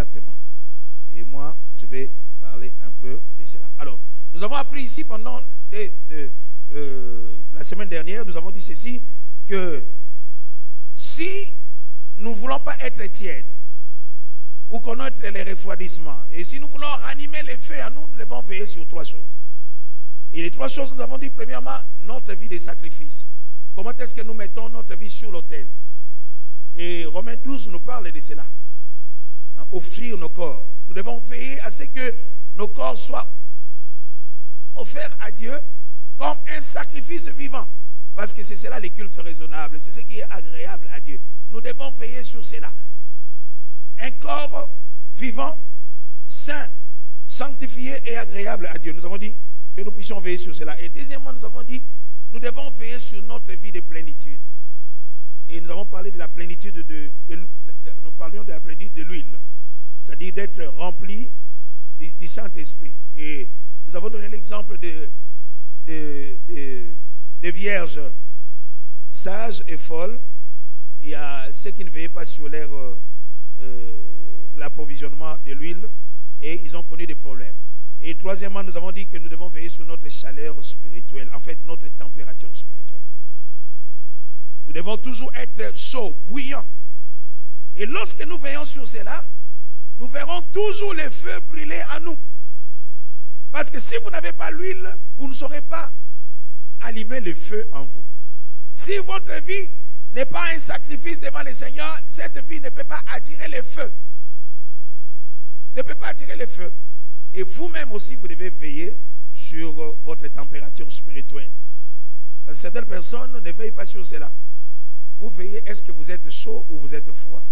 Exactement. Et moi, je vais parler un peu de cela. Alors, nous avons appris ici pendant la semaine dernière, nous avons dit ceci, que si nous ne voulons pas être tièdes ou connaître les refroidissements, et si nous voulons ranimer les feux à nous, nous devons veiller sur 3 choses. Et les 3 choses, nous avons dit premièrement, notre vie de sacrifice. Comment est-ce que nous mettons notre vie sur l'autel? Et Romains 12 nous parle de cela. Hein, offrir nos corps. Nous devons veiller à ce que nos corps soient offerts à Dieu comme un sacrifice vivant. Parce que c'est cela les cultes raisonnables. C'est ce qui est agréable à Dieu. Nous devons veiller sur cela. Un corps vivant, saint, sanctifié et agréable à Dieu. Nous avons dit que nous puissions veiller sur cela. Et deuxièmement, nous avons dit, nous devons veiller sur notre vie de plénitude. Et nous avons parlé de la plénitude nous parlions de la plénitude de l'huile. C'est-à-dire d'être rempli du Saint-Esprit. Et nous avons donné l'exemple des vierges sages et folles. Il y a ceux qui ne veillaient pas sur l'approvisionnement de l'huile et ils ont connu des problèmes. Et troisièmement, nous avons dit que nous devons veiller sur notre chaleur spirituelle, en fait notre température spirituelle. Nous devons toujours être chauds, bouillants. Et lorsque nous veillons sur cela, nous verrons toujours les feux brûler en nous. Parce que si vous n'avez pas l'huile, vous ne saurez pas allumer le feu en vous. Si votre vie n'est pas un sacrifice devant le Seigneur, cette vie ne peut pas attirer le feu. Ne peut pas attirer le feu. Et vous-même aussi, vous devez veiller sur votre température spirituelle. Parce que certaines personnes ne veillent pas sur cela. Vous veillez, est-ce que vous êtes chaud ou vous êtes froid,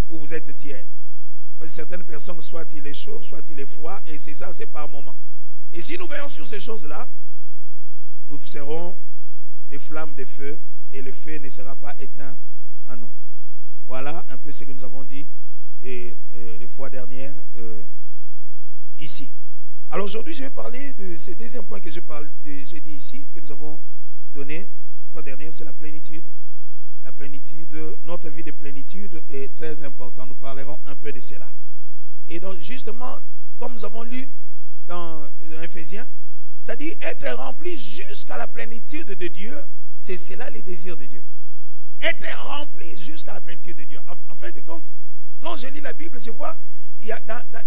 ou vous êtes tiède. Parce que certaines personnes, soit il est chaud, soit il est froid, et c'est ça, c'est par moment. Et si nous veillons sur ces choses-là, nous serons des flammes de feu, et le feu ne sera pas éteint en nous. Voilà un peu ce que nous avons dit les fois dernières ici. Alors aujourd'hui, je vais parler de ce deuxième point que j'ai dit ici, que nous avons donné la fois dernière, c'est la plénitude. La plénitude, notre vie de plénitude est très importante. Nous parlerons un peu de cela. Et donc, justement, comme nous avons lu dans Éphésiens, ça dit être rempli jusqu'à la plénitude de Dieu, c'est cela les désirs de Dieu. Être rempli jusqu'à la plénitude de Dieu. En fin de compte, quand je lis la Bible, je vois, il y a,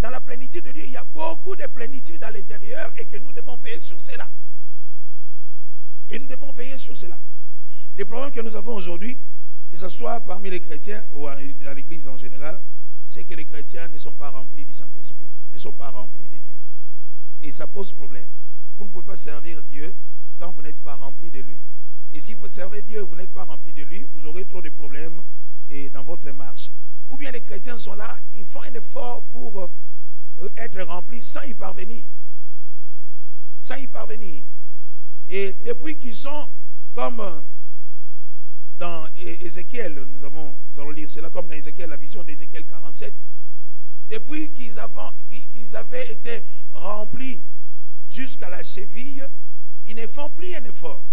dans la plénitude de Dieu, il y a beaucoup de plénitude à l'intérieur et que nous devons veiller sur cela. Et nous devons veiller sur cela. Les problèmes que nous avons aujourd'hui, que ce soit parmi les chrétiens ou dans l'église en général, c'est que les chrétiens ne sont pas remplis du Saint-Esprit, ne sont pas remplis de Dieu. Et ça pose problème. Vous ne pouvez pas servir Dieu quand vous n'êtes pas rempli de lui. Et si vous servez Dieu et vous n'êtes pas rempli de lui, vous aurez trop de problèmes dans votre marche. Ou bien les chrétiens sont là, ils font un effort pour être remplis sans y parvenir. Sans y parvenir. Et depuis qu'ils sont comme dans Ézéchiel, nous allons lire cela comme dans Ézéchiel, la vision d'Ézéchiel 47, depuis qu'ils avaient été remplis jusqu'à la cheville, ils ne font plus un effort.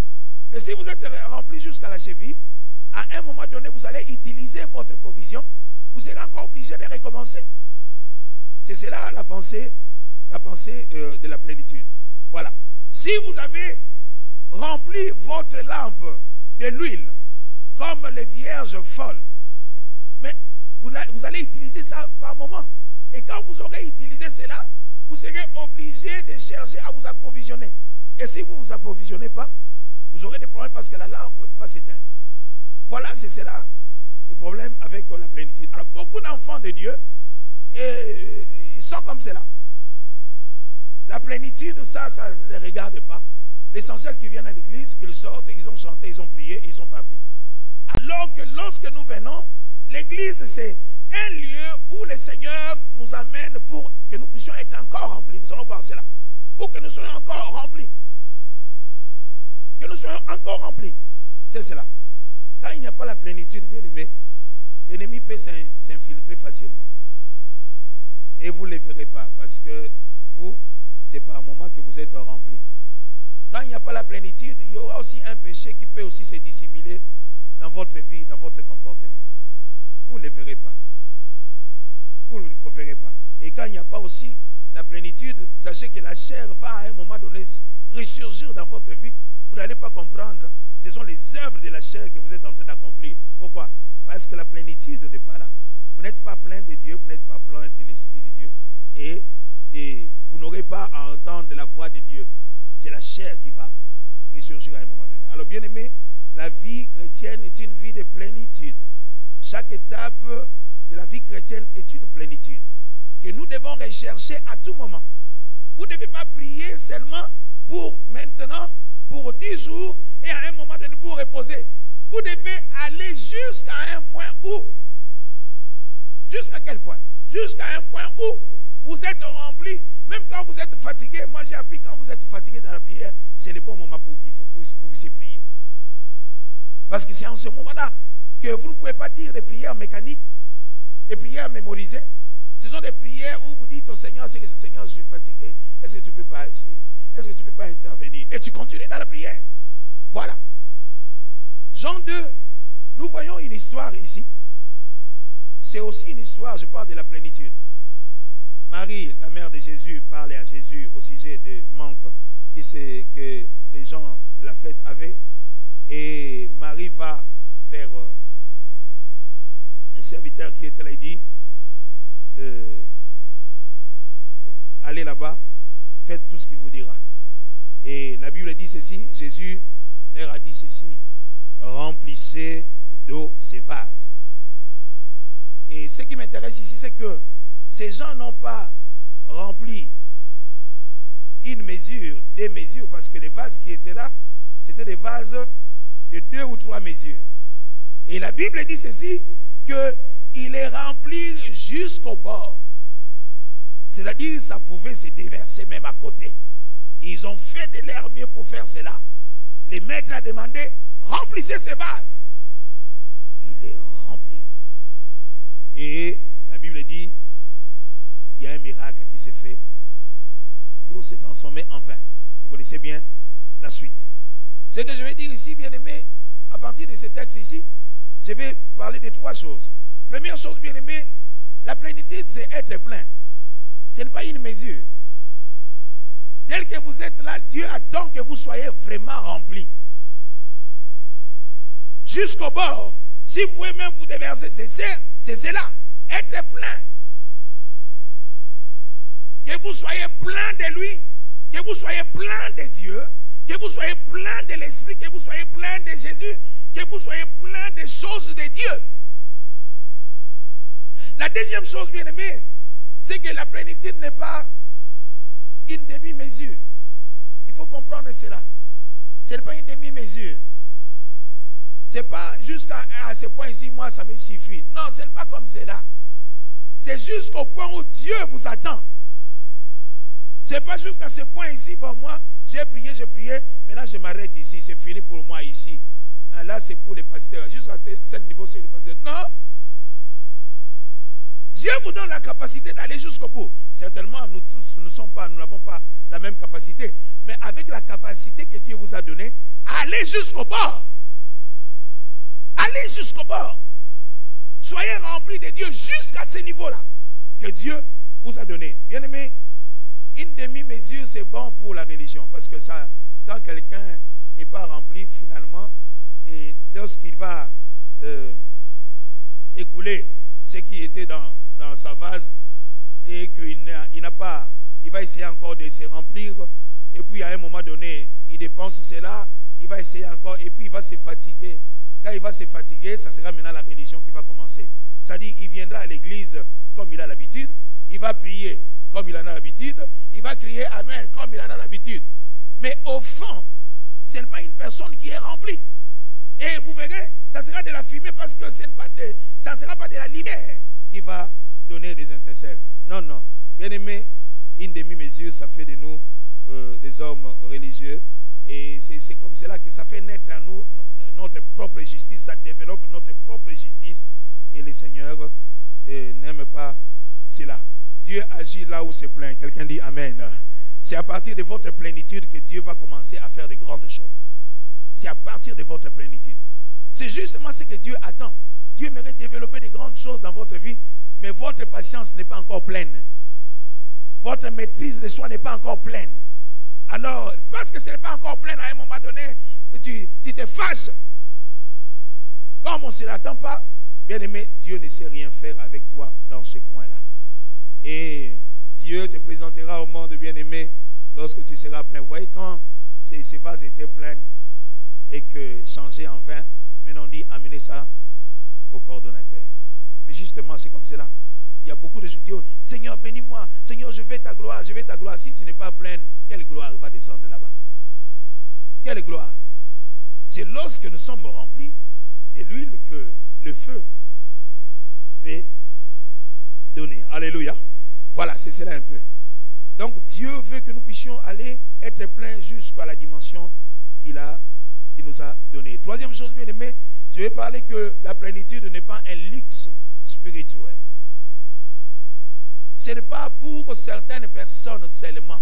Mais si vous êtes remplis jusqu'à la cheville, à un moment donné, vous allez utiliser votre provision, vous serez encore obligé de recommencer. C'est cela la pensée de la plénitude. Voilà. Si vous avez rempli votre lampe de l'huile, comme les vierges folles, mais vous allez utiliser ça par moment. Et quand vous aurez utilisé cela, vous serez obligé de chercher à vous approvisionner. Et si vous ne vous approvisionnez pas, vous aurez des problèmes parce que la lampe va s'éteindre. Voilà, c'est cela le problème avec la plénitude. Alors, beaucoup d'enfants de Dieu, ils sont comme cela. La plénitude, ça ne les regarde pas. L'essentiel qu'ils viennent à l'église, qu'ils sortent, ils ont chanté, ils ont prié, ils sont partis. Alors que lorsque nous venons, l'église, c'est un lieu où le Seigneur nous amène pour que nous puissions être encore remplis. Nous allons voir cela. Pour que nous soyons encore remplis. Que nous soyons encore remplis. C'est cela. Quand il n'y a pas la plénitude, bien aimé, l'ennemi peut s'infiltrer facilement. Et vous ne le verrez pas parce que vous, c'est par moment que vous êtes remplis. Quand il n'y a pas la plénitude, il y aura aussi un péché qui peut aussi se dissimuler dans votre vie, dans votre comportement. Vous ne le verrez pas. vous ne le préférez pas. Et quand il n'y a pas aussi la plénitude, sachez que la chair va à un moment donné ressurgir dans votre vie. Vous n'allez pas comprendre. Ce sont les œuvres de la chair que vous êtes en train d'accomplir. Pourquoi? Parce que la plénitude n'est pas là. Vous n'êtes pas plein de Dieu, vous n'êtes pas plein de l'Esprit de Dieu. Et vous n'aurez pas à entendre la voix de Dieu. C'est la chair qui va ressurgir à un moment donné. Alors bien aimé, la vie chrétienne est une vie de plénitude. Chaque étape de la vie chrétienne est une plénitude que nous devons rechercher à tout moment. Vous ne devez pas prier seulement pour maintenant, pour 10 jours, et à un moment donné vous reposer. Vous devez aller jusqu'à un point où, jusqu'à quel point? Jusqu'à un point où vous êtes rempli, même quand vous êtes fatigué. Moi j'ai appris, quand vous êtes fatigué dans la prière, c'est le bon moment pour qu'il faut que vous puissiez prier. Parce que c'est en ce moment-là que vous ne pouvez pas dire des prières mécaniques, des prières mémorisées. Ce sont des prières où vous dites au Seigneur, c'est que Seigneur, je suis fatigué. Est-ce que tu ne peux pas agir? Est-ce que tu ne peux pas intervenir? Et tu continues dans la prière. Voilà. Jean 2, nous voyons une histoire ici. C'est aussi une histoire, je parle de la plénitude. Marie, la mère de Jésus, parle à Jésus au sujet des manques que les gens de la fête avaient. Et Marie va vers un serviteur qui était là, il dit, allez là-bas, faites tout ce qu'il vous dira. Et la Bible dit ceci, Jésus leur a dit ceci, remplissez d'eau ces vases. Et ce qui m'intéresse ici, c'est que ces gens n'ont pas rempli une mesure, des mesures, parce que les vases qui étaient là, c'était des vases de 2 ou 3 mesures. Et la Bible dit ceci, qu'il est rempli jusqu'au bord. C'est-à-dire, ça pouvait se déverser même à côté. Ils ont fait de leur mieux pour faire cela. Le maître a demandé, remplissez ces vases. Il est rempli. Et la Bible dit, il y a un miracle qui s'est fait. L'eau s'est transformée en vin. Vous connaissez bien la suite. Ce que je vais dire ici, bien aimé, à partir de ce texte ici, je vais parler de 3 choses. Première chose, bien aimé, la plénitude, c'est être plein. Ce n'est pas une mesure. Tel que vous êtes là, Dieu attend que vous soyez vraiment rempli. Jusqu'au bord. Si vous pouvez même vous déverser, c'est cela. Être plein. Que vous soyez plein de lui. Que vous soyez plein de Dieu. Que vous soyez plein de l'Esprit. Que vous soyez plein de Jésus. Que vous soyez plein des choses de Dieu. La deuxième chose, bien aimé, c'est que la plénitude n'est pas une demi-mesure. Il faut comprendre cela. Ce n'est pas une demi-mesure. Ce n'est pas jusqu'à ce point ici, moi, ça me suffit. Non, ce n'est pas comme cela. C'est jusqu'au point où Dieu vous attend. Ce n'est pas jusqu'à ce point ici, bon, moi, j'ai prié, maintenant je m'arrête ici, c'est fini pour moi ici. Là, c'est pour les pasteurs. Jusqu'à ce niveau, c'est les pasteurs. Non. Dieu vous donne la capacité d'aller jusqu'au bout. Certainement, nous tous, nous n'avons pas la même capacité. Mais avec la capacité que Dieu vous a donnée, allez jusqu'au bord. Allez jusqu'au bord. Soyez remplis de Dieu jusqu'à ce niveau-là que Dieu vous a donné. Bien aimé, une demi-mesure, c'est bon pour la religion. Parce que ça, quand quelqu'un n'est pas rempli, finalement, et lorsqu'il va écouler ce qui était dans sa vase, et qu'il n'a pas, il va essayer encore de se remplir, et puis à un moment donné, il dépense cela, il va essayer encore, et puis il va se fatiguer. Quand il va se fatiguer, ça sera maintenant la religion qui va commencer. C'est-à-dire, il viendra à l'église comme il a l'habitude, il va prier comme il en a l'habitude, il va crier Amen comme il en a l'habitude. Mais au fond, ce n'est pas une personne qui est remplie. Et vous verrez, ça sera de la fumée parce que ça ne sera pas de la lumière qui va donner des étincelles. Non, non. Bien aimé, une demi-mesure, ça fait de nous des hommes religieux. Et c'est comme cela que ça fait naître en nous notre propre justice. Ça développe notre propre justice. Et le Seigneur n'aime pas cela. Dieu agit là où c'est plein. Quelqu'un dit Amen. C'est à partir de votre plénitude que Dieu va commencer à faire de grandes choses. C'est à partir de votre plénitude. C'est justement ce que Dieu attend. Dieu aimerait développer de grandes choses dans votre vie, mais votre patience n'est pas encore pleine. Votre maîtrise de soi n'est pas encore pleine. Alors, parce que ce n'est pas encore plein, à un moment donné, tu te fâches. Comme on ne s'y attend pas, bien aimé, Dieu ne sait rien faire avec toi dans ce coin-là. Et Dieu te présentera au monde, bien aimé, lorsque tu seras plein. Vous voyez, quand ces vases étaient pleins et que changer en vin, maintenant on dit amener ça au coordonnateur. Mais justement, c'est comme cela. Il y a beaucoup de gens qui disent, Seigneur, bénis-moi, Seigneur, je veux ta gloire, je veux ta gloire. Si tu n'es pas plein, quelle gloire va descendre là-bas? Quelle gloire? C'est lorsque nous sommes remplis de l'huile que le feu peut donner. Alléluia. Voilà, c'est cela un peu. Donc Dieu veut que nous puissions aller être pleins jusqu'à la dimension qu'il nous a donnée. Troisième chose, bien aimé, je vais parler que la plénitude n'est pas un luxe spirituel. Ce n'est pas pour certaines personnes seulement.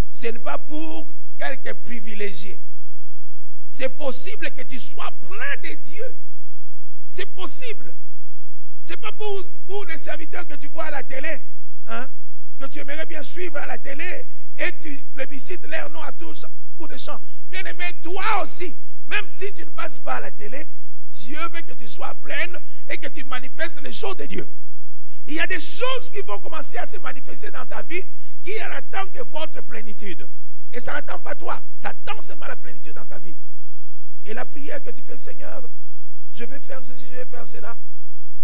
Ce n'est pas pour quelques privilégiés. C'est possible que tu sois plein de Dieu. C'est possible. Ce n'est pas pour les serviteurs que tu vois à la télé, hein, que tu aimerais bien suivre à la télé et tu plébiscites leur nom à tous pour des chants. Bien aimé, toi aussi, même si tu ne passes pas à la télé, Dieu veut que tu sois pleine et que tu manifestes les choses de Dieu. Il y a des choses qui vont commencer à se manifester dans ta vie qui n'attendent que votre plénitude. Et ça n'attend pas toi, ça attend seulement la plénitude dans ta vie. Et la prière que tu fais, Seigneur, je vais faire ceci, je vais faire cela.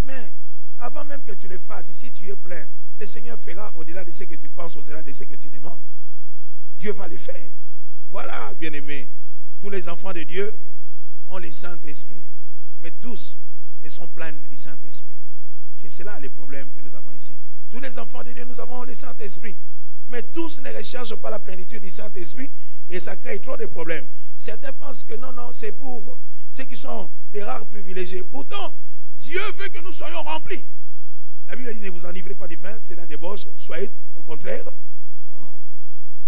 Mais avant même que tu le fasses, si tu es plein, le Seigneur fera au-delà de ce que tu penses, au-delà de ce que tu demandes. Dieu va le faire. Voilà, bien-aimés, tous les enfants de Dieu ont le Saint-Esprit. Mais tous, ils sont pleins du Saint-Esprit. C'est cela le problème que nous avons ici. Tous les enfants de Dieu, nous avons le Saint-Esprit. Mais tous ne recherchent pas la plénitude du Saint-Esprit et ça crée trop de problèmes. Certains pensent que non, c'est pour ceux qui sont des rares privilégiés. Pourtant, Dieu veut que nous soyons remplis. La Bible dit, ne vous enivrez pas du vin, c'est la débauche. Soyez au contraire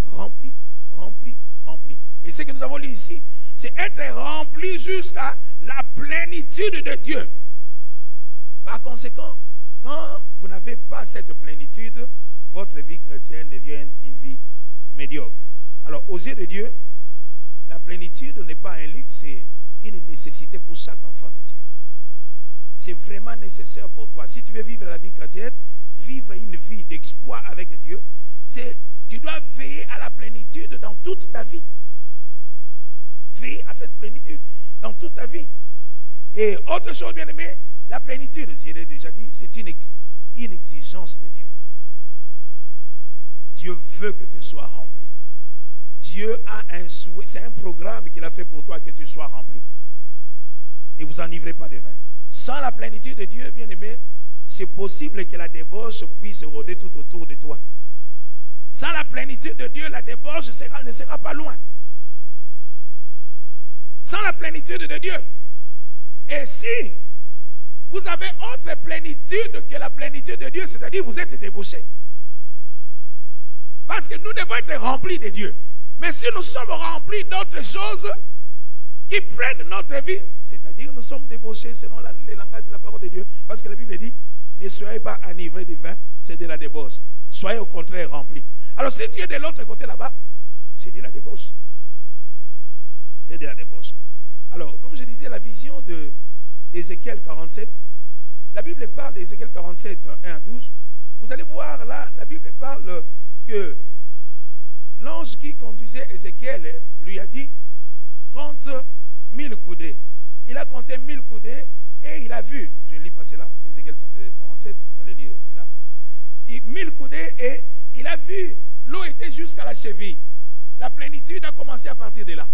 remplis, remplis, remplis. Et ce que nous avons lu ici, c'est être rempli jusqu'à la plénitude de Dieu. Par conséquent, quand vous n'avez pas cette plénitude, votre vie chrétienne devient une vie médiocre. Alors, aux yeux de Dieu, la plénitude n'est pas un luxe, c'est une nécessité pour chaque enfant de Dieu. C'est vraiment nécessaire pour toi. Si tu veux vivre la vie chrétienne, vivre une vie d'exploit avec Dieu, tu dois veiller à la plénitude dans toute ta vie. Veiller à cette plénitude dans toute ta vie. Et autre chose, bien aimé, la plénitude, je l'ai déjà dit, c'est une exigence de Dieu. Dieu veut que tu sois rempli. Dieu a un souhait, c'est un programme qu'il a fait pour toi que tu sois rempli. Ne vous enivrez pas de vin. Sans la plénitude de Dieu, bien aimé, c'est possible que la débauche puisse rôder tout autour de toi. Sans la plénitude de Dieu, la débauche ne sera pas loin. Sans la plénitude de Dieu. Et si vous avez autre plénitude que la plénitude de Dieu, c'est-à-dire vous êtes débauché. Parce que nous devons être remplis de Dieu. Mais si nous sommes remplis d'autres choses qui prennent notre vie, c'est-à-dire nous sommes débauchés selon le langage de la parole de Dieu. Parce que la Bible dit, ne soyez pas enivrés de vin, c'est de la débauche. Soyez au contraire remplis. Alors si tu es de l'autre côté là-bas, c'est de la débauche. C'est de la débauche. Alors, comme je disais, la vision d'Ézéchiel 47, la Bible parle d'Ézéchiel 47, 1 à 12. Vous allez voir là, la Bible parle que l'ange qui conduisait Ézéchiel lui a dit, compte 1000 coudées. Il a compté 1000 coudées et il a vu, je ne lis pas cela, c'est Ézéchiel 47, vous allez lire cela. 1000 coudées et il a vu, l'eau était jusqu'à la cheville. La plénitude a commencé à partir de là.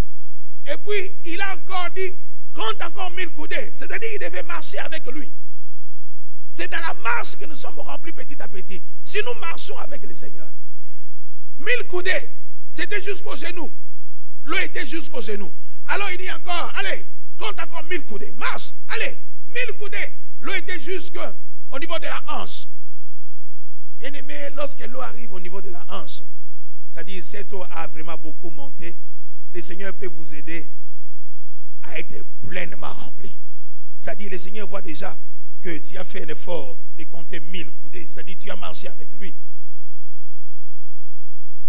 Et puis, il a encore dit, compte encore 1000 coudées. C'est-à-dire qu'il devait marcher avec lui. C'est dans la marche que nous sommes remplis petit à petit. Si nous marchons avec le Seigneur. 1000 coudées, c'était jusqu'au genou. L'eau était jusqu'au genou. Alors il dit encore, allez, compte encore 1000 coudées. Marche, allez, 1000 coudées. L'eau était jusqu'au niveau de la hanche. Bien aimé, lorsque l'eau arrive au niveau de la hanche, c'est-à-dire cette eau a vraiment beaucoup monté, le Seigneur peut vous aider à être pleinement rempli. Ça dit, le Seigneur voit déjà que tu as fait un effort de compter 1000 coudées. C'est-à-dire, tu as marché avec lui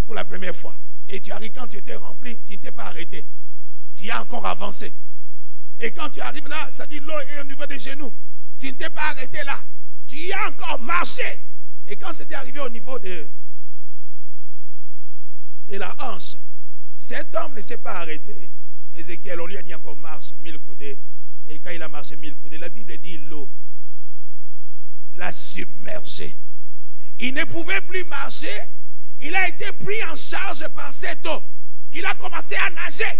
pour la première fois. Et tu arrives, quand tu étais rempli, tu ne t'es pas arrêté. Tu as encore avancé. Et quand tu arrives là, ça dit, l'eau est au niveau des genoux. Tu ne t'es pas arrêté là. Tu as encore marché. Et quand c'était arrivé au niveau de la hanche, cet homme ne s'est pas arrêté. Ézéchiel, on lui a dit encore marche 1000 coudées. Et quand il a marché 1000 coudées, la Bible dit l'eau l'a submergé. Il ne pouvait plus marcher. Il a été pris en charge par cette eau. Il a commencé à nager.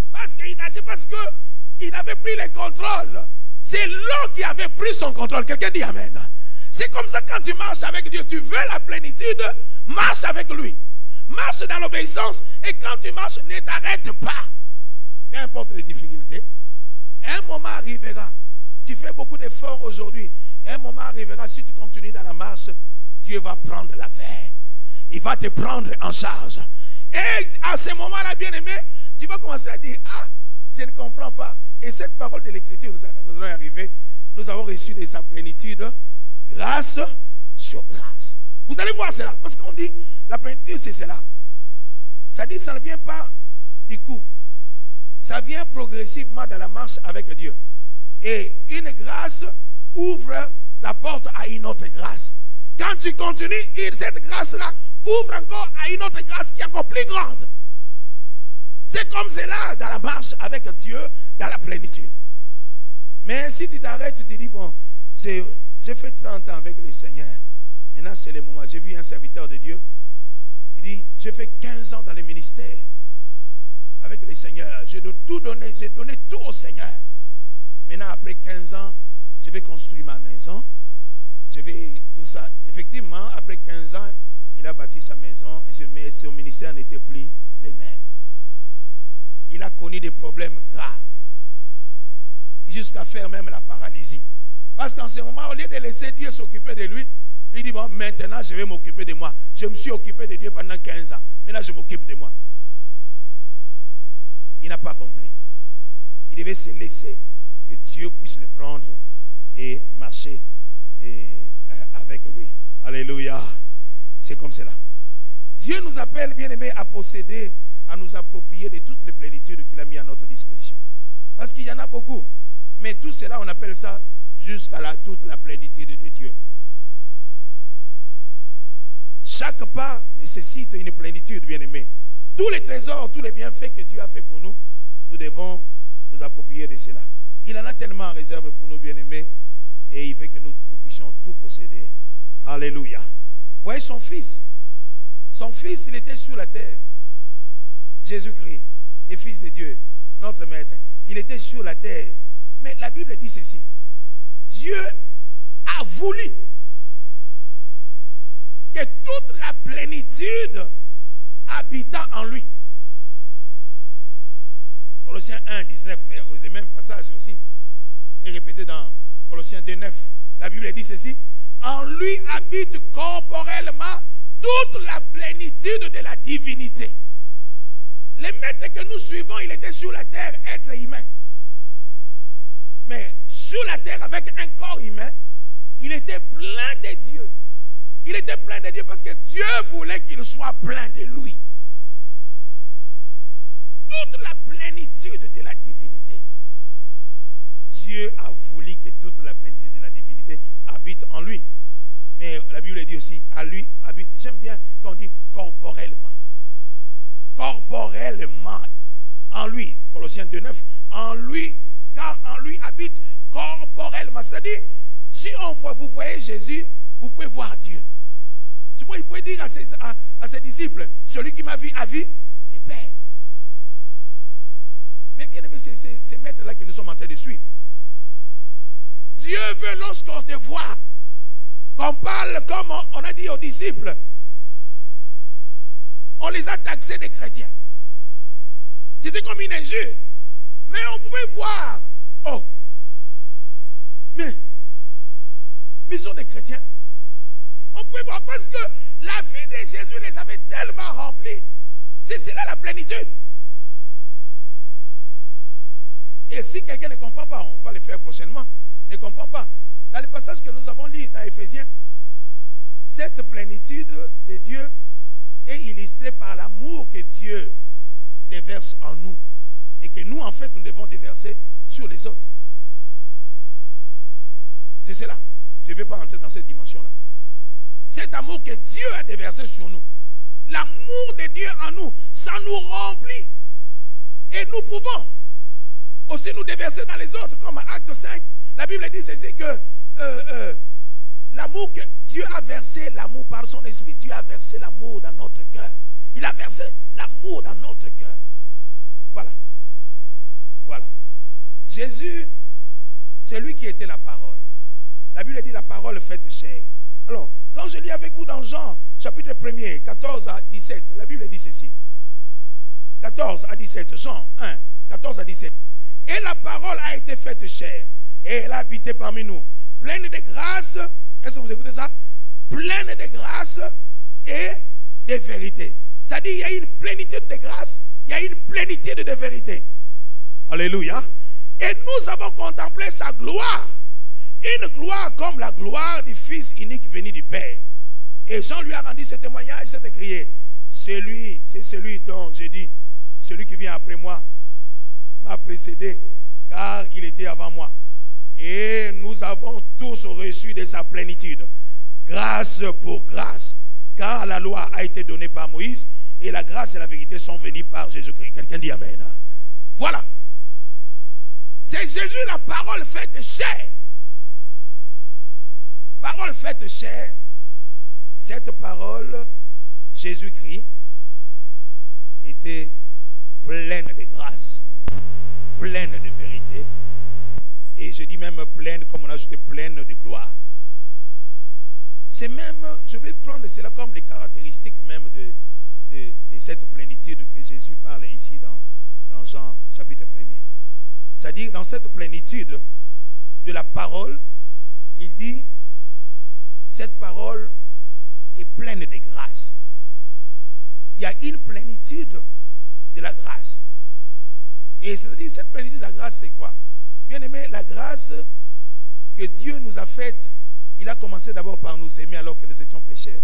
Parce qu'il nageait, parce qu'il avait pris le contrôle. C'est l'eau qui avait pris son contrôle. Quelqu'un dit Amen. C'est comme ça quand tu marches avec Dieu. Tu veux la plénitude, marche avec lui. Marche dans l'obéissance. Et quand tu marches, ne t'arrête pas. Peu importe les difficultés. Un moment arrivera. Tu fais beaucoup d'efforts aujourd'hui. Un moment arrivera, si tu continues dans la marche, Dieu va prendre l'affaire. Il va te prendre en charge. Et à ce moment-là, bien-aimé, tu vas commencer à dire, ah, je ne comprends pas. Et cette parole de l'Écriture nous allons arriver. Nous avons reçu de sa plénitude, grâce sur grâce. Vous allez voir cela. Parce qu'on dit, la plénitude, c'est cela. Ça dit, ça ne vient pas du coup. Ça vient progressivement dans la marche avec Dieu. Et une grâce ouvre la porte à une autre grâce. Quand tu continues, cette grâce-là ouvre encore à une autre grâce qui est encore plus grande. C'est comme cela dans la marche avec Dieu, dans la plénitude. Mais si tu t'arrêtes, tu te dis, bon, j'ai fait 30 ans avec le Seigneur. Maintenant, c'est le moment. J'ai vu un serviteur de Dieu. Il dit, j'ai fait 15 ans dans le ministère avec le Seigneur. J'ai tout donné, j'ai donné tout au Seigneur. Maintenant, après 15 ans, je vais construire ma maison. Je vais tout ça. Effectivement, après 15 ans, il a bâti sa maison, mais son ministère n'était plus le même. Il a connu des problèmes graves, jusqu'à faire même la paralysie. Parce qu'en ce moment, au lieu de laisser Dieu s'occuper de lui, il dit, bon, maintenant, je vais m'occuper de moi. Je me suis occupé de Dieu pendant 15 ans. Maintenant, je m'occupe de moi. Il n'a pas compris. Il devait se laisser que Dieu puisse le prendre et marcher avec lui. Alléluia. C'est comme cela. Dieu nous appelle, bien-aimés, à posséder, à nous approprier de toutes les plénitudes qu'il a mis à notre disposition. Parce qu'il y en a beaucoup. Mais tout cela, on appelle ça jusqu'à toute la plénitude de Dieu. Chaque pas nécessite une plénitude, bien-aimés. Tous les trésors, tous les bienfaits que Dieu a fait pour nous, nous devons nous approprier de cela. Il en a tellement en réserve pour nous, bien-aimés, et il veut que nous puissions tout posséder. Alléluia. Voyez son fils. Son fils, il était sur la terre. Jésus-Christ, le Fils de Dieu, notre Maître, il était sur la terre. Mais la Bible dit ceci. Dieu a voulu que toute la plénitude habitant en lui. Colossiens 1, 19, mais le même passage aussi est répété dans Colossiens 2, 9. La Bible dit ceci. En lui habite corporellement toute la plénitude de la divinité. Le maître que nous suivons, il était sur la terre, être humain. Mais sur la terre, avec un corps humain, il était plein de Dieu. Il était plein de Dieu parce que Dieu voulait qu'il soit plein de lui. Toute la plénitude de la divinité. Dieu a voulu que toute la plénitude de la divinité habite en lui. Mais la Bible dit aussi, à lui habite. J'aime bien quand on dit corporellement. Corporellement. En lui, Colossiens 2,9, en lui, car en lui habite corporellement. C'est-à-dire, si on voit, vous voyez Jésus, vous pouvez voir Dieu. Il pouvait dire à ses disciples, celui qui m'a vu a vu le Père. Mais bien aimé, c'est ces maîtres-là que nous sommes en train de suivre. Dieu veut, lorsqu'on te voit, qu'on parle comme on a dit aux disciples. On les a taxés des chrétiens. C'était comme une injure. Mais on pouvait voir. Oh. Mais ils sont des chrétiens. On pouvait voir parce que la vie de Jésus les avait tellement remplis. C'est cela la plénitude. Et si quelqu'un ne comprend pas, on va le faire prochainement, ne comprend pas. Dans le passage que nous avons lu dans Éphésiens, cette plénitude de Dieu est illustrée par l'amour que Dieu déverse en nous. Et que nous, en fait, nous devons déverser sur les autres. C'est cela. Je ne vais pas entrer dans cette dimension-là. Cet amour que Dieu a déversé sur nous. L'amour de Dieu en nous, ça nous remplit. Et nous pouvons aussi nous déverser dans les autres, comme Acte 5. La Bible dit ceci que l'amour que Dieu a versé, l'amour par son esprit, Dieu a versé l'amour dans notre cœur. Il a versé l'amour dans notre cœur. Voilà. Voilà. Jésus, c'est lui qui était la parole. La Bible dit la parole faite chair. Alors, quand je lis avec vous dans Jean, chapitre 1er, 14 à 17, la Bible dit ceci. 14 à 17, Jean 1, 14 à 17. Et la parole a été faite chair, et elle a habité parmi nous, pleine de grâce. Est-ce que vous écoutez ça? Pleine de grâce et de vérité. Ça dit, il y a une plénitude de grâce, il y a une plénitude de vérité. Alléluia. Et nous avons contemplé sa gloire. Une gloire comme la gloire du Fils unique venu du Père. Et Jean lui a rendu ce témoignage, il s'est écrié, c'est celui dont j'ai dit, celui qui vient après moi m'a précédé, car il était avant moi. Et nous avons tous reçu de sa plénitude, grâce pour grâce, car la loi a été donnée par Moïse, et la grâce et la vérité sont venues par Jésus-Christ. Quelqu'un dit Amen. Voilà. C'est Jésus, la parole faite chair. Parole faite chair. Cette parole, Jésus-Christ, était pleine de grâce, pleine de vérité, et je dis même pleine, comme on a ajouté, pleine de gloire. C'est même, je vais prendre cela comme les caractéristiques même de cette plénitude que Jésus parle ici dans Jean chapitre 1er. C'est-à-dire, dans cette plénitude de la parole, il dit, cette parole est pleine de grâce. Il y a une plénitude de la grâce. Et c'est-à-dire, cette plénitude de la grâce, c'est quoi? Bien aimé, la grâce que Dieu nous a faite, il a commencé d'abord par nous aimer alors que nous étions pécheurs.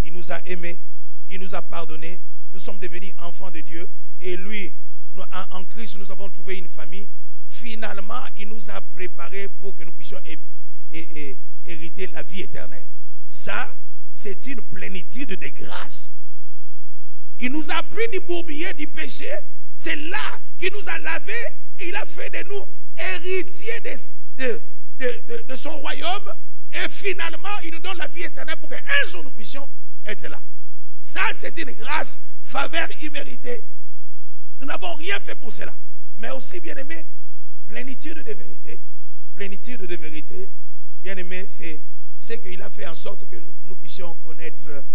Il nous a aimés, il nous a pardonnés, nous sommes devenus enfants de Dieu. Et lui, en Christ, nous avons trouvé une famille. Finalement, il nous a préparés pour que nous puissions hériter la vie éternelle. Ça, c'est une plénitude de grâce. Il nous a pris du bourbier du péché. C'est là qu'il nous a lavés et il a fait de nous héritiers de son royaume. Et finalement, il nous donne la vie éternelle pour qu'un jour nous puissions être là. Ça, c'est une grâce, faveur imméritée. Nous n'avons rien fait pour cela. Mais aussi, bien aimé, plénitude de vérité. Plénitude de vérité, bien aimé, c'est ce qu'il a fait en sorte que nous puissions connaître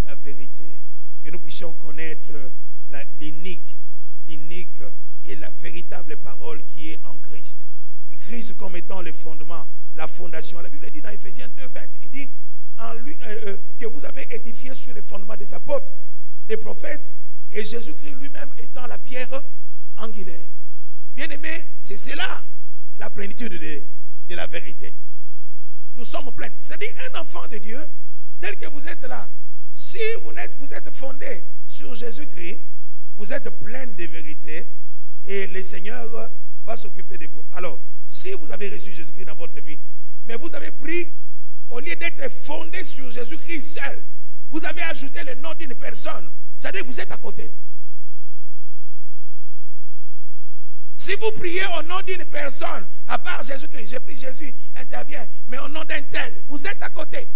la vérité. Que nous puissions connaître l'unique et la véritable parole qui est en Christ. Le Christ comme étant le fondement, la fondation. La Bible dit dans Éphésiens 2:20, il dit en lui, que vous avez édifié sur le fondement des apôtres, des prophètes, et Jésus-Christ lui-même étant la pierre angulaire. Bien aimé, c'est cela la plénitude de la vérité. Nous sommes pleins. C'est-à-dire un enfant de Dieu, tel que vous êtes là, si vous êtes fondé sur Jésus-Christ, vous êtes plein de vérité et le Seigneur va s'occuper de vous. Alors, si vous avez reçu Jésus-Christ dans votre vie, mais vous avez pris, au lieu d'être fondé sur Jésus-Christ seul, vous avez ajouté le nom d'une personne, c'est-à-dire que vous êtes à côté. Si vous priez au nom d'une personne, à part Jésus-Christ, j'ai pris Jésus, intervient, mais au nom d'un tel, vous êtes à côté.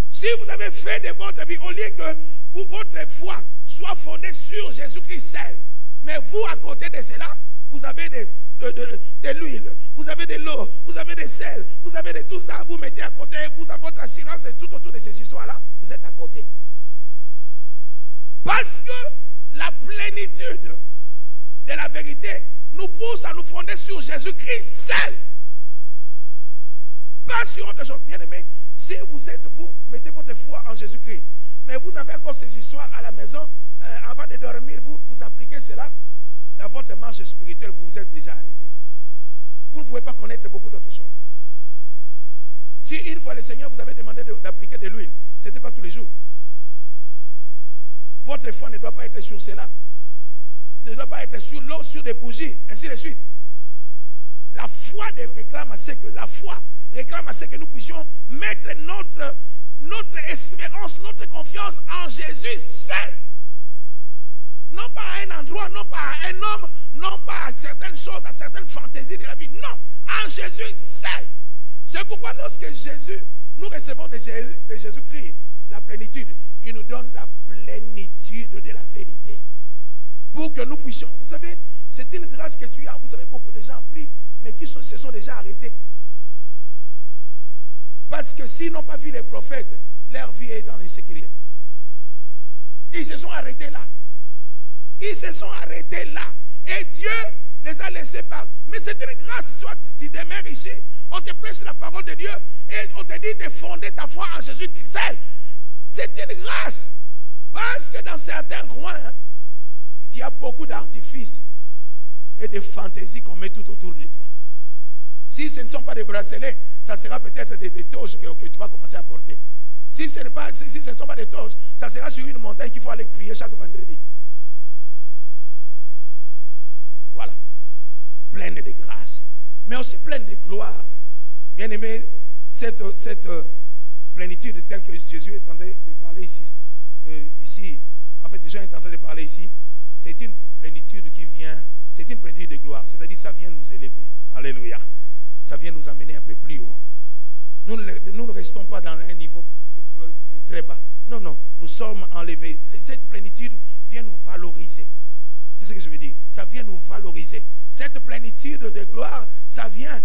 Si vous avez fait de votre vie, au lieu que votre foi soit fondée sur Jésus-Christ seul, mais vous, à côté de cela, vous avez de l'huile, vous avez de l'eau, vous avez des sel, vous avez de tout ça, vous mettez à côté, vous avez votre assurance et tout autour de ces histoires-là, vous êtes à côté. Parce que la plénitude de la vérité nous pousse à nous fonder sur Jésus-Christ seul. Pas sur autre chose. Bien aimé, si vous mettez votre foi en Jésus-Christ, mais vous avez encore ces histoires à la maison, avant de dormir, vous appliquez cela, dans votre marche spirituelle, vous vous êtes déjà arrêté. Vous ne pouvez pas connaître beaucoup d'autres choses. Si une fois le Seigneur vous avait demandé d'appliquer de l'huile, ce n'était pas tous les jours. Votre foi ne doit pas être sur cela. Ne doit pas être sur l'eau, sur des bougies, ainsi de suite. La foi réclame à ce que nous puissions mettre notre espérance, notre confiance en Jésus seul. Non pas à un endroit, non pas à un homme, non pas à certaines choses, à certaines fantaisies de la vie. Non, en Jésus seul. C'est pourquoi lorsque nous recevons de Jésus-Christ la plénitude, il nous donne la plénitude de la vérité. Pour que nous puissions, vous savez, c'est une grâce que tu as. Vous savez, beaucoup de gens prient, mais qui se sont déjà arrêtés. Parce que s'ils n'ont pas vu les prophètes, leur vie est dans l'insécurité. Ils se sont arrêtés là. Ils se sont arrêtés là. Et Dieu les a laissés par. Mais c'est une grâce, soit tu demeures ici, on te prêche la parole de Dieu et on te dit de fonder ta foi en Jésus-Christ. C'est une grâce. Parce que dans certains coins, il y a beaucoup d'artifices et de fantaisies qu'on met tout autour de toi. Si ce ne sont pas des bracelets, ça sera peut-être des torches que tu vas commencer à porter. Si ce ne sont pas des torches, ça sera sur une montagne qu'il faut aller prier chaque vendredi. Voilà. Pleine de grâce, mais aussi pleine de gloire. Bien aimé, cette plénitude telle que Jésus est en train de parler ici, en fait, Jean est en train de parler ici, c'est une plénitude qui vient, c'est une plénitude de gloire, c'est-à-dire ça vient nous élever. Alléluia. Ça vient nous amener un peu plus haut. Nous ne restons pas dans un niveau très bas. Non, non, nous sommes enlevés. Cette plénitude vient nous valoriser. C'est ce que je veux dire. Ça vient nous valoriser. Cette plénitude de gloire, ça vient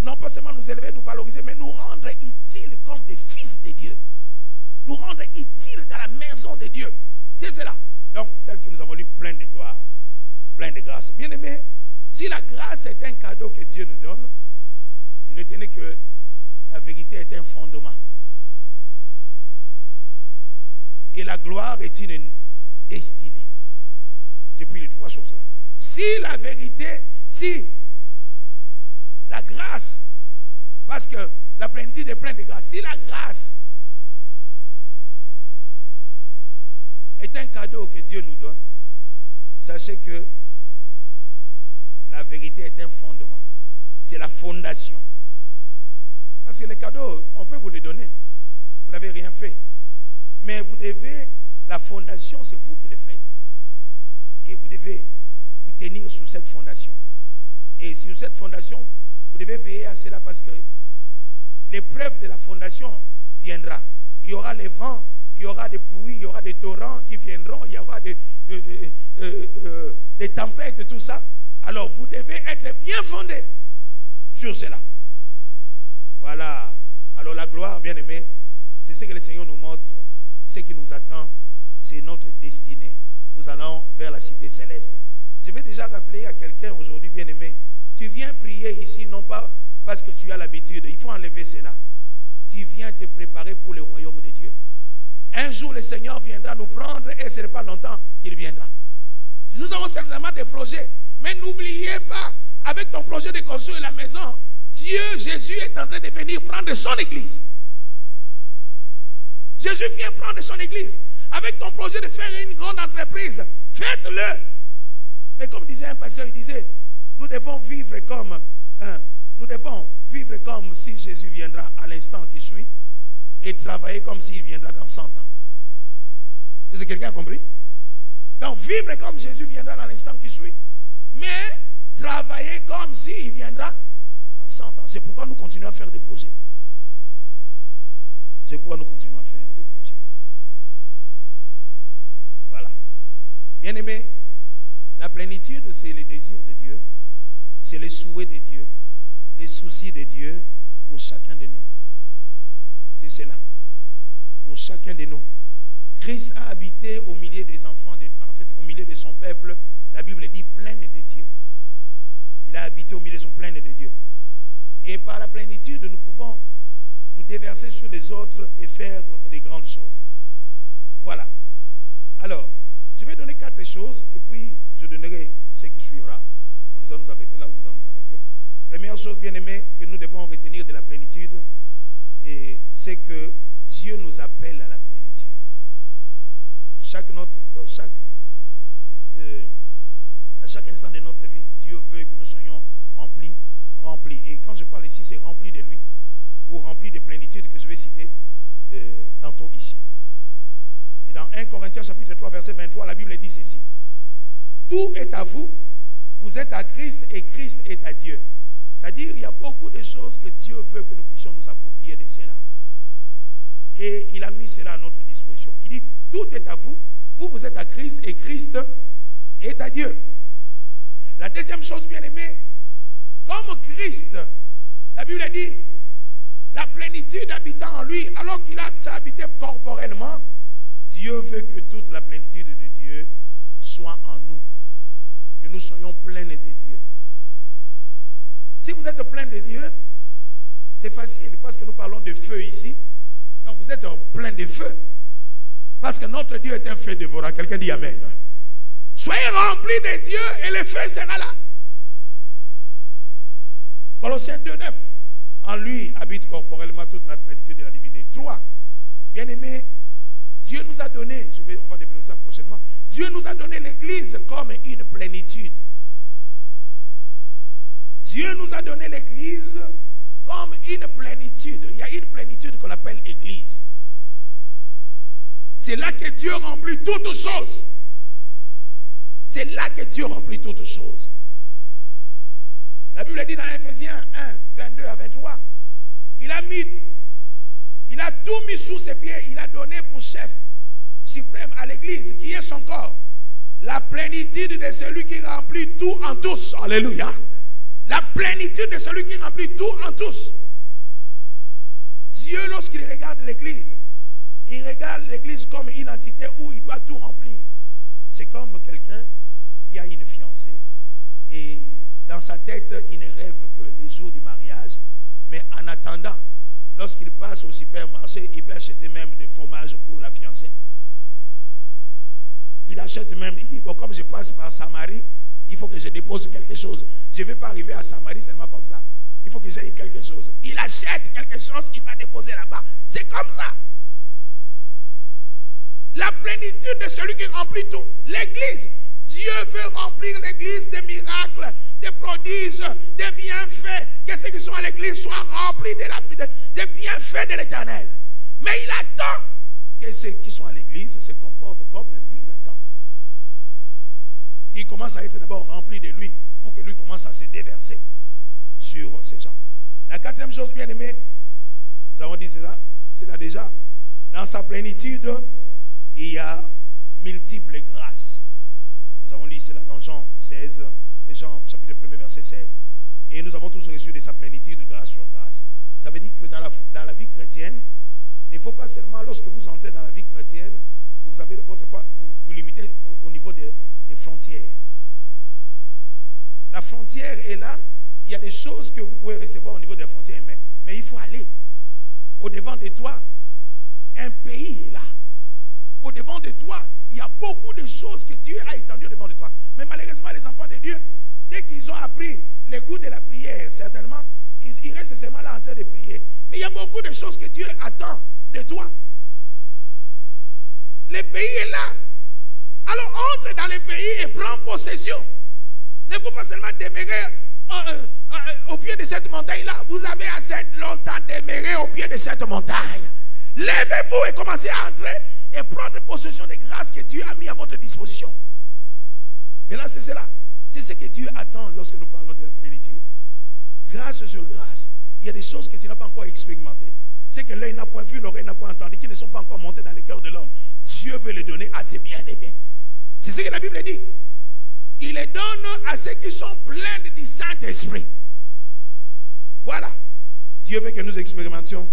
non pas seulement nous élever, nous valoriser, mais nous rendre utiles comme des fils de Dieu. Nous rendre utiles dans la maison de Dieu. C'est cela. Donc, celle que nous avons lu, pleine de gloire, pleine de grâce. Bien aimé, si la grâce est un cadeau que Dieu nous donne, retenez que la vérité est un fondement. Et la gloire est une destinée. J'ai pris les trois choses là. Si la vérité, si la grâce, parce que la plénitude est pleine de grâce, si la grâce est un cadeau que Dieu nous donne, sachez que la vérité est un fondement. C'est la fondation. Parce que les cadeaux, on peut vous les donner. Vous n'avez rien fait. Mais vous devez, la fondation, c'est vous qui le faites. Et vous devez vous tenir sur cette fondation. Et sur cette fondation, vous devez veiller à cela parce que l'épreuve de la fondation viendra. Il y aura les vents, il y aura des pluies, il y aura des torrents qui viendront, il y aura des tempêtes, tout ça. Alors vous devez être bien fondé sur cela. Voilà. Alors la gloire, bien aimé, c'est ce que le Seigneur nous montre. Ce qui nous attend, c'est notre destinée. Nous allons vers la cité céleste. Je vais déjà rappeler à quelqu'un aujourd'hui, bien aimé, tu viens prier ici, non pas parce que tu as l'habitude. Il faut enlever cela. Tu viens te préparer pour le royaume de Dieu. Un jour, le Seigneur viendra nous prendre et ce n'est pas longtemps qu'il viendra. Nous avons certainement des projets, mais n'oubliez pas, avec ton projet de construire la maison, Dieu, Jésus est en train de venir prendre son église. Jésus vient prendre son église. Avec ton projet de faire une grande entreprise, faites-le. Mais comme disait un pasteur, il disait, nous devons vivre comme si Jésus viendra à l'instant qui suit et travailler comme s'il viendra dans 100 ans. Est-ce que quelqu'un a compris? Donc vivre comme Jésus viendra dans l'instant qui suit, mais travailler comme s'il viendra dans 100 ans. C'est pourquoi nous continuons à faire des projets. C'est pourquoi nous continuons à faire des projets. Voilà. Bien aimé, la plénitude, c'est les désirs de Dieu, c'est les souhaits de Dieu, les soucis de Dieu pour chacun de nous. C'est cela. Pour chacun de nous. Christ a habité au milieu des enfants, au milieu de son peuple. La Bible dit pleine de Dieu. Il a habité au milieu de son pleine de Dieu. Et par la plénitude, nous pouvons nous déverser sur les autres et faire des grandes choses. Voilà. Alors, Je vais donner 4 choses et puis je donnerai ce qui suivra. Nous allons nous arrêter là où nous allons nous arrêter. Première chose, bien aimée, que nous devons retenir de la plénitude, c'est que Dieu nous appelle à la plénitude. À chaque instant de notre vie, Dieu veut que nous soyons remplis. Et quand je parle ici, c'est rempli de lui, ou rempli de plénitude que je vais citer tantôt ici. Et dans 1 Corinthiens chapitre 3, verset 23, la Bible dit ceci. Tout est à vous, vous êtes à Christ et Christ est à Dieu. C'est-à-dire, il y a beaucoup de choses que Dieu veut que nous puissions nous approprier de cela. Et il a mis cela à notre disposition. Il dit, tout est à vous, vous êtes à Christ et Christ est à Dieu. La deuxième chose, bien aimée, comme Christ, la Bible dit, la plénitude habitant en lui, alors qu'il a habité corporellement, Dieu veut que toute la plénitude de Dieu soit en nous. Que nous soyons pleins de Dieu. Si vous êtes plein de Dieu, c'est facile parce que nous parlons de feu ici. Donc vous êtes plein de feu. Parce que notre Dieu est un feu dévorant. Quelqu'un dit Amen. Soyez remplis de Dieu et le feu sera là. Colossiens 2:9. En lui habite corporellement toute la plénitude de la divinité. 3. Bien-aimés, Dieu nous a donné, on va développer ça prochainement, Dieu nous a donné l'église comme une plénitude. Dieu nous a donné l'église comme une plénitude. Il y a une plénitude qu'on appelle église. C'est là que Dieu remplit toutes choses. C'est là que Dieu remplit toutes choses. La Bible dit dans Ephésiens 1, 22 à 23, il a tout mis sous ses pieds, il a donné pour chef suprême à l'église, qui est son corps. La plénitude de celui qui remplit tout en tous. Alléluia. La plénitude de celui qui remplit tout en tous. Dieu, lorsqu'il regarde l'église, il regarde l'église comme une entité où il doit tout remplir. C'est comme quelqu'un qui a une fiancée et dans sa tête, il ne rêve que les jours du mariage. Mais en attendant, lorsqu'il passe au supermarché, il peut acheter même des fromages pour la fiancée. Il achète même, il dit, bon, comme je passe par Samarie, il faut que je dépose quelque chose. Je ne vais pas arriver à Samarie seulement comme ça. Il faut que j'aille quelque chose. Il achète quelque chose qu'il va déposer là-bas. C'est comme ça. La plénitude de celui qui remplit tout. L'église. Dieu veut remplir l'église des miracles, des prodiges, des bienfaits. Que ceux qui sont à l'église soient remplis des bienfaits de l'Éternel. Mais il attend que ceux qui sont à l'église se comportent comme lui l'attend. Qu'ils commencent à être d'abord remplis de lui pour que lui commence à se déverser sur ces gens. La quatrième chose, bien aimée, nous avons dit cela déjà. Dans sa plénitude, il y a multiples grâces. Nous avons lu cela dans Jean 16, Jean chapitre 1, verset 16. Et nous avons tous reçu de sa plénitude grâce sur grâce. Ça veut dire que dans la vie chrétienne, il ne faut pas seulement lorsque vous entrez dans la vie chrétienne, vous avez votre foi, vous limitez au niveau des frontières. La frontière est là. Il y a des choses que vous pouvez recevoir au niveau des frontières, mais il faut aller. Au-devant de toi, un pays est là. Au-devant de toi, il y a beaucoup de choses que Dieu a étendues devant de toi. Mais malheureusement, les enfants de Dieu, dès qu'ils ont appris le goût de la prière, certainement, ils restent seulement là en train de prier. Mais il y a beaucoup de choses que Dieu attend de toi. Le pays est là. Alors entre dans le pays et prends possession. Ne faut pas seulement demeurer au pied de cette montagne-là. Vous avez assez longtemps demeuré au pied de cette montagne. Levez-vous et commencez à entrer et prendre possession des grâces que Dieu a mis à votre disposition. Maintenant, c'est cela. C'est ce que Dieu attend lorsque nous parlons de la plénitude. Grâce sur grâce. Il y a des choses que tu n'as pas encore expérimentées. C'est que l'œil n'a point vu, l'oreille n'a point entendu, qui ne sont pas encore montées dans le cœur de l'homme. Dieu veut les donner à ses bien-aimés. C'est ce que la Bible dit. Il les donne à ceux qui sont pleins du Saint-Esprit. Voilà. Dieu veut que nous expérimentions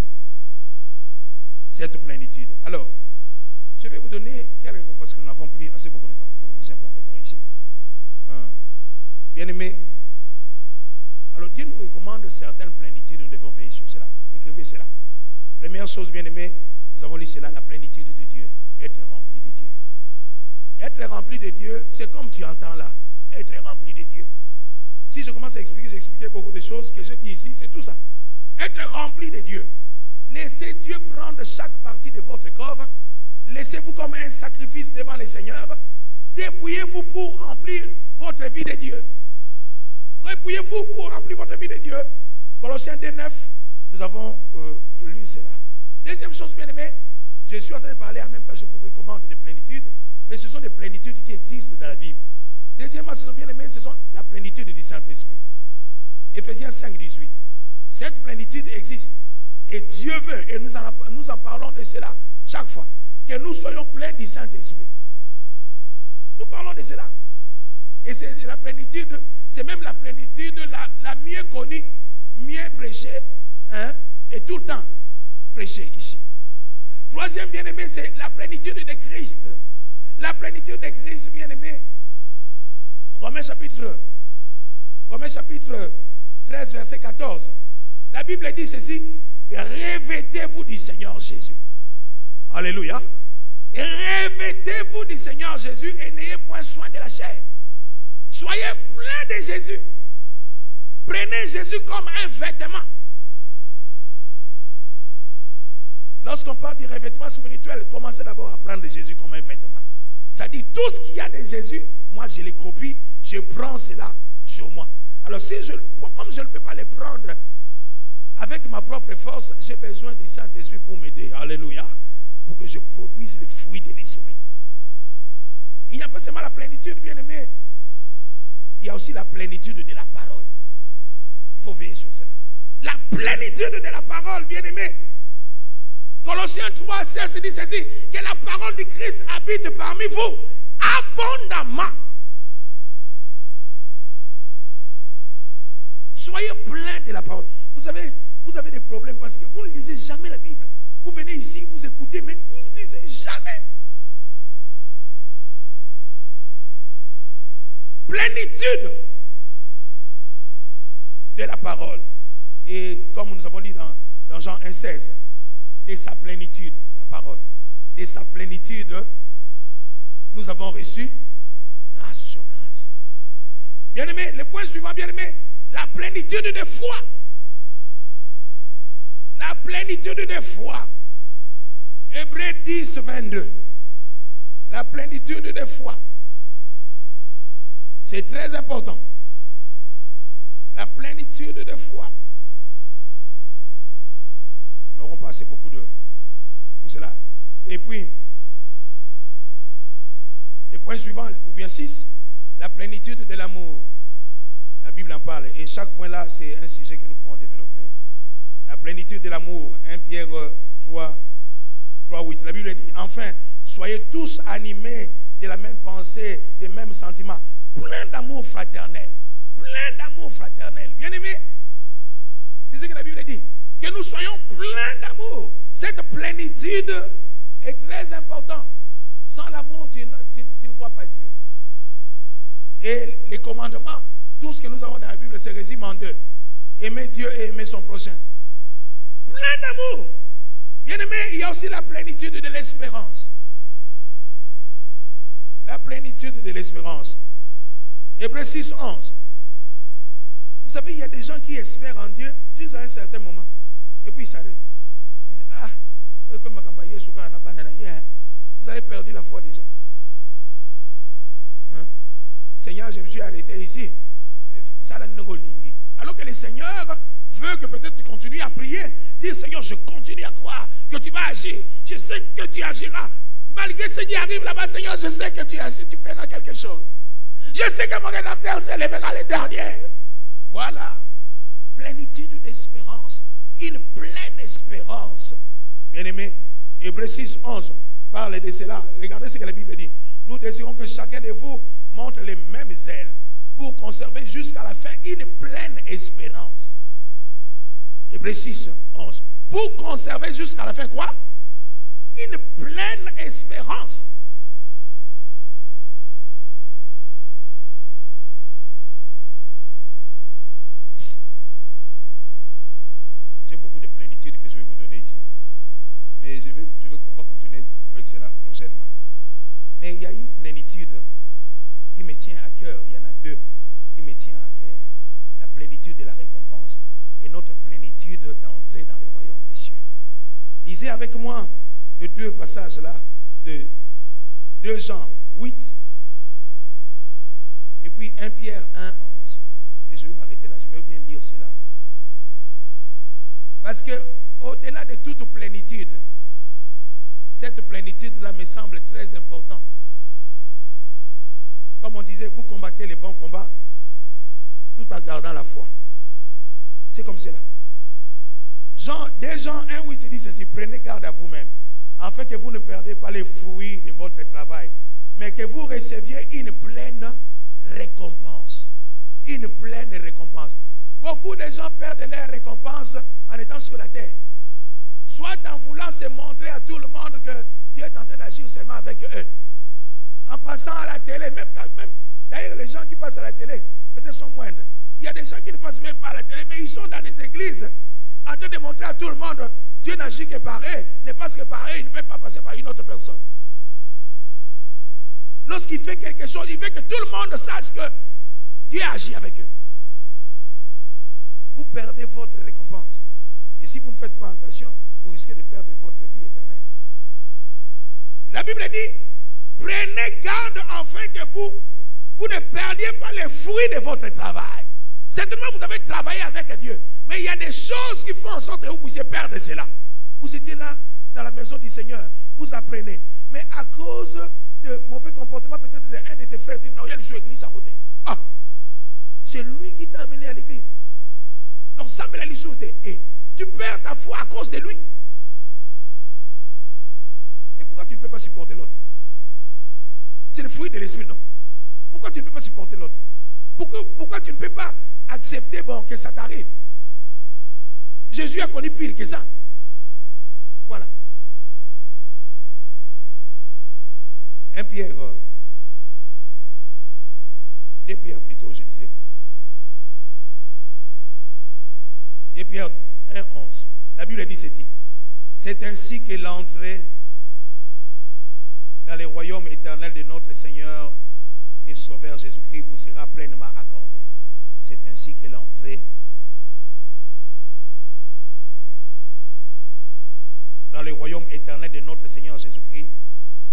cette plénitude. Alors, je vais vous donner quelques réponses parce que nous n'avons plus assez beaucoup de temps. Je vais commencer un peu en retard ici. Bien-aimés, alors Dieu nous recommande certaines plénitudes, nous devons veiller sur cela. Écrivez cela. Première chose, bien-aimés, nous avons lu cela, la plénitude de Dieu. Être rempli de Dieu. Être rempli de Dieu, c'est comme tu entends là. Être rempli de Dieu. Si je commence à expliquer, j'ai expliqué beaucoup de choses que je dis ici, c'est tout ça. Être rempli de Dieu. Laissez Dieu prendre chaque partie de votre corps. Laissez-vous comme un sacrifice devant le Seigneur. Dépouillez-vous pour remplir votre vie de Dieu. Repouillez-vous pour remplir votre vie de Dieu. Colossiens 2:9, nous avons lu cela. Deuxième chose, bien aimé, je suis en train de parler en même temps, je vous recommande des plénitudes, mais ce sont des plénitudes qui existent dans la Bible. Deuxièmement, ce sont bien aimés, ce sont la plénitude du Saint-Esprit. Éphésiens 5:18. Cette plénitude existe. Et Dieu veut, et nous en parlons de cela chaque fois, que nous soyons pleins du Saint-Esprit. Nous parlons de cela. Et c'est la plénitude, c'est même la plénitude la mieux connue, mieux prêchée, hein, et tout le temps prêchée ici. Troisième bien-aimé, c'est la plénitude de Christ. La plénitude de Christ, bien-aimé. Romains chapitre 13, verset 14. La Bible dit ceci: revêtez-vous du Seigneur Jésus. Alléluia. Revêtez-vous du Seigneur Jésus et n'ayez point soin de la chair. Soyez pleins de Jésus. Prenez Jésus comme un vêtement. Lorsqu'on parle du revêtement spirituel, commencez d'abord à prendre Jésus comme un vêtement. Ça dit tout ce qu'il y a de Jésus, moi je les copie, je prends cela sur moi. Alors comme je ne peux pas les prendre avec ma propre force, j'ai besoin du Saint-Esprit pour m'aider. Alléluia. Pour que je produise les fruits de l'Esprit. Il n'y a pas seulement la plénitude, bien aimé. Il y a aussi la plénitude de la parole. Il faut veiller sur cela. La plénitude de la parole, bien aimé. Colossiens 3:16 dit ceci: que la parole de Christ habite parmi vous abondamment. Soyez pleins de la parole. Vous savez, vous avez des problèmes parce que vous ne lisez jamais la Bible. Vous venez ici, vous écoutez, mais vous ne lisez jamais. Plénitude de la parole. Et comme nous avons dit dans Jean 1:16, de sa plénitude, la parole, de sa plénitude, nous avons reçu grâce sur grâce. Bien aimé, le point suivant, bien aimé, la plénitude de foi. La plénitude de foi. Hébreux 10:22. La plénitude de foi. C'est très important. La plénitude de foi. Nous n'aurons pas assez beaucoup de pour cela. Et puis, le point suivant, ou bien 6, la plénitude de l'amour. La Bible en parle. Et chaque point là, c'est un sujet que nous pouvons développer. La plénitude de l'amour. 1 Pierre 3:8. La Bible dit: enfin, soyez tous animés de la même pensée, des mêmes sentiments, plein d'amour fraternel. Plein d'amour fraternel. Bien aimé, c'est ce que la Bible dit. Que nous soyons pleins d'amour. Cette plénitude est très importante. Sans l'amour, tu ne vois pas Dieu. Et les commandements, tout ce que nous avons dans la Bible se résume en deux: aimer Dieu et aimer son prochain. Plein d'amour. Bien aimé, il y a aussi la plénitude de l'espérance. La plénitude de l'espérance. Hébreux 6:11. Vous savez, il y a des gens qui espèrent en Dieu jusqu'à un certain moment. Et puis ils s'arrêtent. Ils disent: ah, vous avez perdu la foi déjà. Hein? Seigneur, je me suis arrêté ici. Alors que le Seigneur veut que peut-être tu continues à prier. Dire: Seigneur, je continue à croire que tu vas agir. Je sais que tu agiras. Malgré ce qui arrive là-bas, Seigneur, je sais que tu agis, tu feras quelque chose. Je sais que mon rédempteur s'élèvera le dernier. Voilà. Plénitude d'espérance. Une pleine espérance. Bien aimé, Hébreux 6:11 parle de cela. Regardez ce que la Bible dit. Nous désirons que chacun de vous montre les mêmes ailes pour conserver jusqu'à la fin une pleine espérance. Hébreux 6:11. Pour conserver jusqu'à la fin quoi? Une pleine espérance. J'ai beaucoup de plénitude que je vais vous donner ici. Mais on va continuer avec cela prochainement. Mais il y a une plénitude qui me tient à cœur. Il y en a deux qui me tient à cœur. La plénitude de la récompense et notre plénitude d'entrer dans le royaume des cieux. Lisez avec moi les deux passages là de 2 Jean 8 et puis 1 Pierre 1, 11. Et je vais m'arrêter là, je vais bien lire cela. Parce que au-delà de toute plénitude, cette plénitude-là me semble très importante. Comme on disait, vous combattez les bons combats tout en gardant la foi. C'est comme cela. 2 Jean 1, 8 dit ceci: prenez garde à vous-même, afin que vous ne perdez pas les fruits de votre travail, mais que vous receviez une pleine récompense. Une pleine récompense. Beaucoup de gens perdent leur récompense en étant sur la terre. Soit en voulant se montrer à tout le monde que Dieu est en train d'agir seulement avec eux. En passant à la télé, même d'ailleurs les gens qui passent à la télé, peut-être sont moindres. Il y a des gens qui ne passent même pas à la télé, mais ils sont dans les églises en train de montrer à tout le monde Dieu n'agit que par eux, ne passe que par eux, il ne peut pas passer par une autre personne. Lorsqu'il fait quelque chose, il veut que tout le monde sache que Dieu agit avec eux. Vous perdez votre récompense. Et si vous ne faites pas attention, vous risquez de perdre votre vie éternelle. La Bible dit, prenez garde afin que vous ne perdiez pas les fruits de votre travail. Certainement, vous avez travaillé avec Dieu. Mais il y a des choses qui font en sorte que vous puissiez perdre cela. Vous étiez là, dans la maison du Seigneur. Vous apprenez. Mais à cause de mauvais comportement, peut-être d'un de tes frères, il dit, non, il y a l'église l'église en côté. Ah, c'est lui qui t'a amené à l'église. Non, ça me l'a dit. Et tu perds ta foi à cause de lui. Et pourquoi tu ne peux pas supporter l'autre? C'est le fruit de l'esprit, non? Pourquoi tu ne peux pas supporter l'autre? Pourquoi tu ne peux pas accepter que ça t'arrive? Jésus a connu pire que ça. Voilà. 1 Pierre, 2 Pierre plutôt, je disais. 2 Pierre 1, 11. La Bible dit ceci: c'est ainsi que l'entrée dans le royaume éternel de notre Seigneur et Sauveur Jésus-Christ vous sera pleinement accordée. C'est ainsi que l'entrée dans le royaume éternel de notre Seigneur Jésus-Christ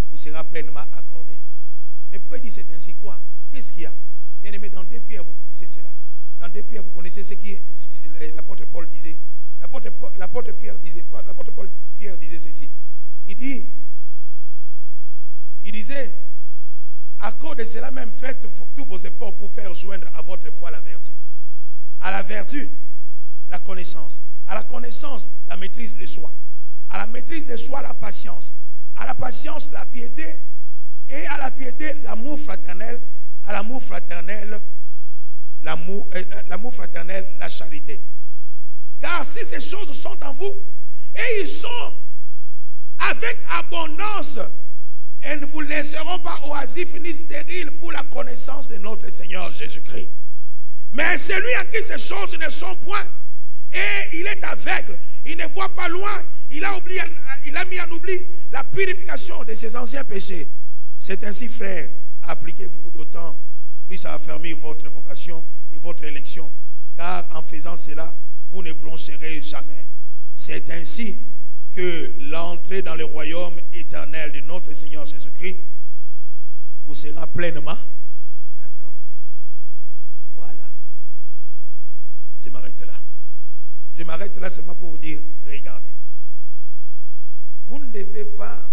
vous sera pleinement accordée. Mais pourquoi il dit c'est ainsi quoi? Qu'est-ce qu'il y a? Bien aimé, dans 2 Pierre, vous connaissez cela. Dans 2 Pierre, vous connaissez ce qui l'apôtre Paul disait. L'apôtre Paul Pierre disait ceci. Il disait, à cause de cela même, faites tous vos efforts pour faire joindre à votre foi la vertu. À la vertu, la connaissance. À la connaissance, la maîtrise de soi. À la maîtrise de soi, la patience. À la patience, la piété. Et à la piété, l'amour fraternel. À l'amour fraternel, l'amour fraternel, la charité. Car si ces choses sont en vous, et ils sont avec abondance, elles ne vous laisseront pas oisifs ni stériles pour la connaissance de notre Seigneur Jésus-Christ. Mais celui à qui ces choses ne sont point, et il est aveugle, il ne voit pas loin, il a mis en oubli la purification de ses anciens péchés. C'est ainsi, frères, appliquez-vous d'autant plus à affermir votre vocation et votre élection, car en faisant cela, vous ne broncherez jamais. C'est ainsi que l'entrée dans le royaume éternel de notre Seigneur Jésus-Christ vous sera pleinement accordée. Voilà. Je m'arrête là. Je m'arrête là seulement pour vous dire, regardez. Vous ne devez pas,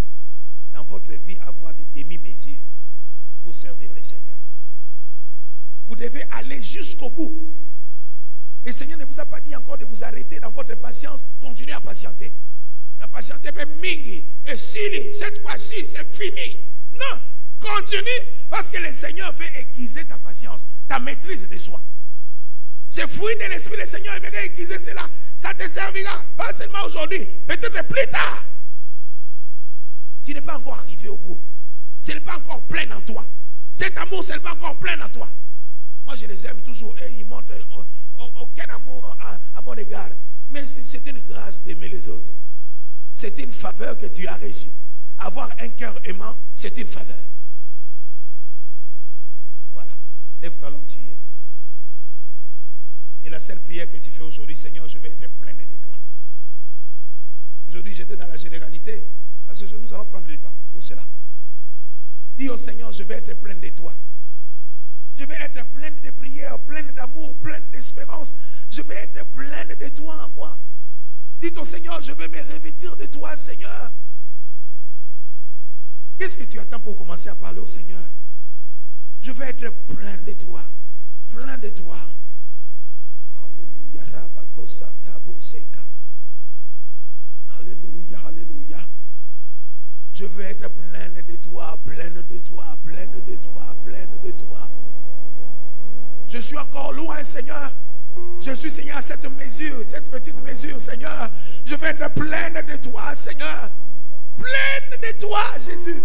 dans votre vie, avoir des demi-mesures pour servir le Seigneur. Vous devez aller jusqu'au bout. Le Seigneur ne vous a pas dit encore de vous arrêter dans votre patience. Continuez à patienter. La patience est mingi. Et si cette fois-ci, c'est fini. Non. Continue parce que le Seigneur veut aiguiser ta patience, ta maîtrise de soi. Ce fruit de l'esprit, le Seigneur aimerait aiguiser cela. Ça te servira. Pas seulement aujourd'hui, peut-être plus tard. Tu n'es pas encore arrivé au bout. Ce n'est pas encore plein en toi. Cet amour, ce n'est pas encore plein en toi. Moi, je les aime toujours et ils montrent aucun amour à mon égard. Mais c'est une grâce d'aimer les autres. C'est une faveur que tu as reçue. Avoir un cœur aimant, c'est une faveur. Lève-toi là où tu es. Et la seule prière que tu fais aujourd'hui, Seigneur, je vais être plein de toi. Aujourd'hui, j'étais dans la généralité. Parce que nous allons prendre le temps pour cela. Dis au Seigneur, je vais être plein de toi. Je vais être plein de prières, plein d'amour, plein d'espérance. Je vais être plein de toi en moi. Dis au Seigneur, je vais me revêtir de toi, Seigneur. Qu'est-ce que tu attends pour commencer à parler au Seigneur? Je vais être plein de toi. Plein de toi. Alléluia. Alléluia, alléluia. Je veux être plein de toi, plein de toi, plein de toi, plein de toi. Je suis encore loin, Seigneur. Je suis, Seigneur, à cette mesure, cette petite mesure, Seigneur. Je veux être plein de toi, Seigneur. Plein de toi, Jésus.